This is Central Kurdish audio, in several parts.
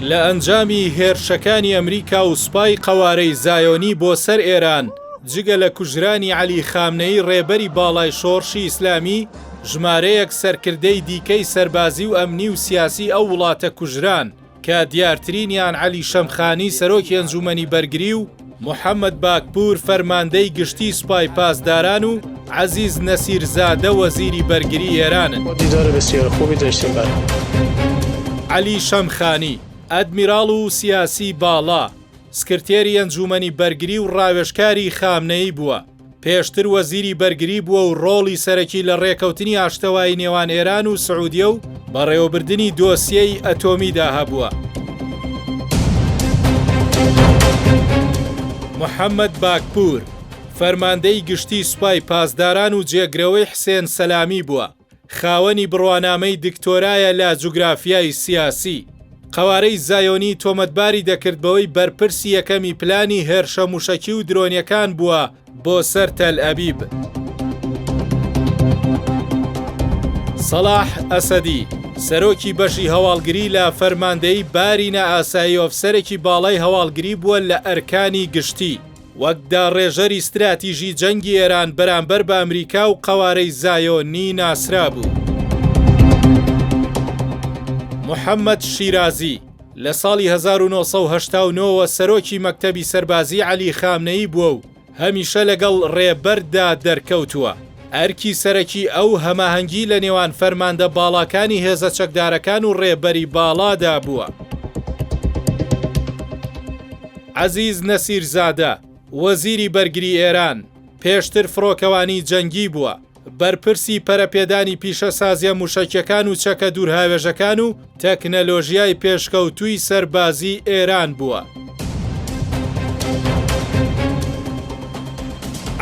لە ئەنجامی هێرشەکانی ئەمریکا و سوپای قەوارەی زایۆنی بۆ سەر ئێران جگە لە کوژرانی عەلی خامنەئی ڕێبەری باڵای شۆڕشی ئیسلامی ژمارەیەک سەرکردەی دیکەی سەربازی و ئەمنی و سیاسی ئەو وڵاتە کوژران کە دیارترینیان عەلی شەمخانی سەرۆکی ئەنجومەنی بەرگری و محەممەد باکپور فەرماندەی گشتی سوپای پاسداران و عەزیز نەسیرزادە وەزیری بەرگری ئێرانن. عەلی شەمخانی ئەدمیراڵ و سیاسی باڵا سکرتێری ئەنجومەنی بەرگری و ڕاوێژکاری خامنەیی بووە. پێشتر وەزیری بەرگری بووە و ڕۆڵی سەرەکی لە ڕێکەوتنی ئاشتەوایی نێوان ئێران و سعودیە و بەڕێوەبردننی دۆسیەی ئەتۆمیدا هەبووە. محەممەد باکپور فەرماندەی گشتی سوپای پاسداران و جێگرەوەی حسێن سەلامی بووە. خاوەنی بڕوانامەی دکتۆرایە لە جوگرافیای سیاسی. قەوارەی زایۆنی تۆمەتباری دەکرد بەوەی بەرپرسی یەکەمی پلانی هێرشە موشەکی و درۆنیەکان بووە بۆ سەر تەل ئەبیب. سەلاح ئەسەدی سەرۆکی بەشی هەواڵگری لە فەرماندەی بارینە ئاسایی ئۆفسەرێکی باڵای هەواڵگری بووە لە ئەرکانی گشتی وەک داڕێژەری استراتیژی جەنگی ئێران بەرامبەر بە ئەمریکا و قەوارەی زایۆنی ناسرا بوو. محەممەد شیرازی لە ساڵی 1970 سەرۆکی مەکتەبی سەربازی عەلی خامنەیی بووە و هەمیشە لەگەڵ ڕێبەردا دەرکەوتووە. ئەرکی سەرەکی ئەو هەماهەنگی لە نێوان فەرماندە باڵاکانی هێزە چەکدارەکان و ڕێبەری باڵادا بووە. عەزیز نەسیرزادە وەزیری بەرگری ئێران پێشتر فڕۆکەوانی جەنگی بووە. بەرپرسی پەرەپێدانی پیشەسازیە موشەکیەکان و چەکە دوورهاوێژەکان و تەکنەلۆژیای پێشکەوتووی سەربازی ئێران بووە.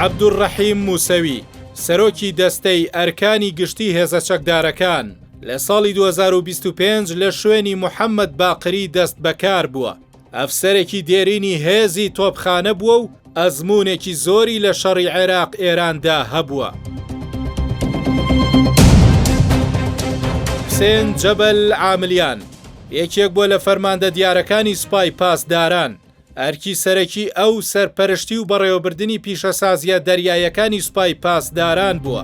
عەبدوڕەحیم موسەوی سەرۆکی دەستەی ئەرکانی گشتی هێزە چەکدارەکان لە ساڵی 2025 لە شوێنی محەممەد باقری دەست بەکار بووە. ئەفسەرێکی دێرینی هێزی تۆپخانە بووە و ئەزمونێکی زۆری لە شەڕی عێراق ئێراندا هەبووە. حسێن جەبەل عاملیان یەکێک بووە لە فەرماندە دیارەکانی سوپای پاسداران. ئەرکی سەرەکی ئەو سەرپەرشتی و بەڕێوەبردننی پیشەسازیە دەریایەکانی سوپای پاسداران بووە.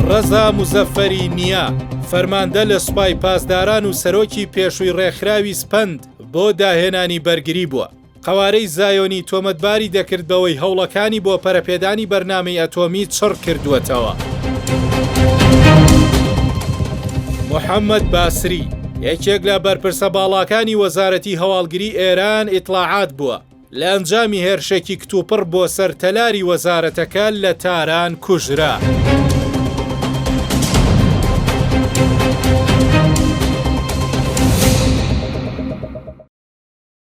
ڕەزا موزەفەری نییە فەرماندە لە سوپای پاسداران و سەرۆکی پێشووی ڕێکخراوی سپەند بۆ داهێنانی بەرگری بووە. قەوارەی زایۆنی تۆمەتباری دەکرد بەوەی هەوڵەکانی بۆ پەرەپێدانی بەرنامەی ئەتۆمی چڕ کردووەتەوە. محەممەد باسری یەکێک لە بەرپرسە باڵاکانی وەزارەتی هەواڵگری ئێران ئیتلاعات بووە. لە ئەنجامی هێرشێکی کتوپڕ بۆ سەر تەلاری وەزارەتەکە لە تاران کوژرا.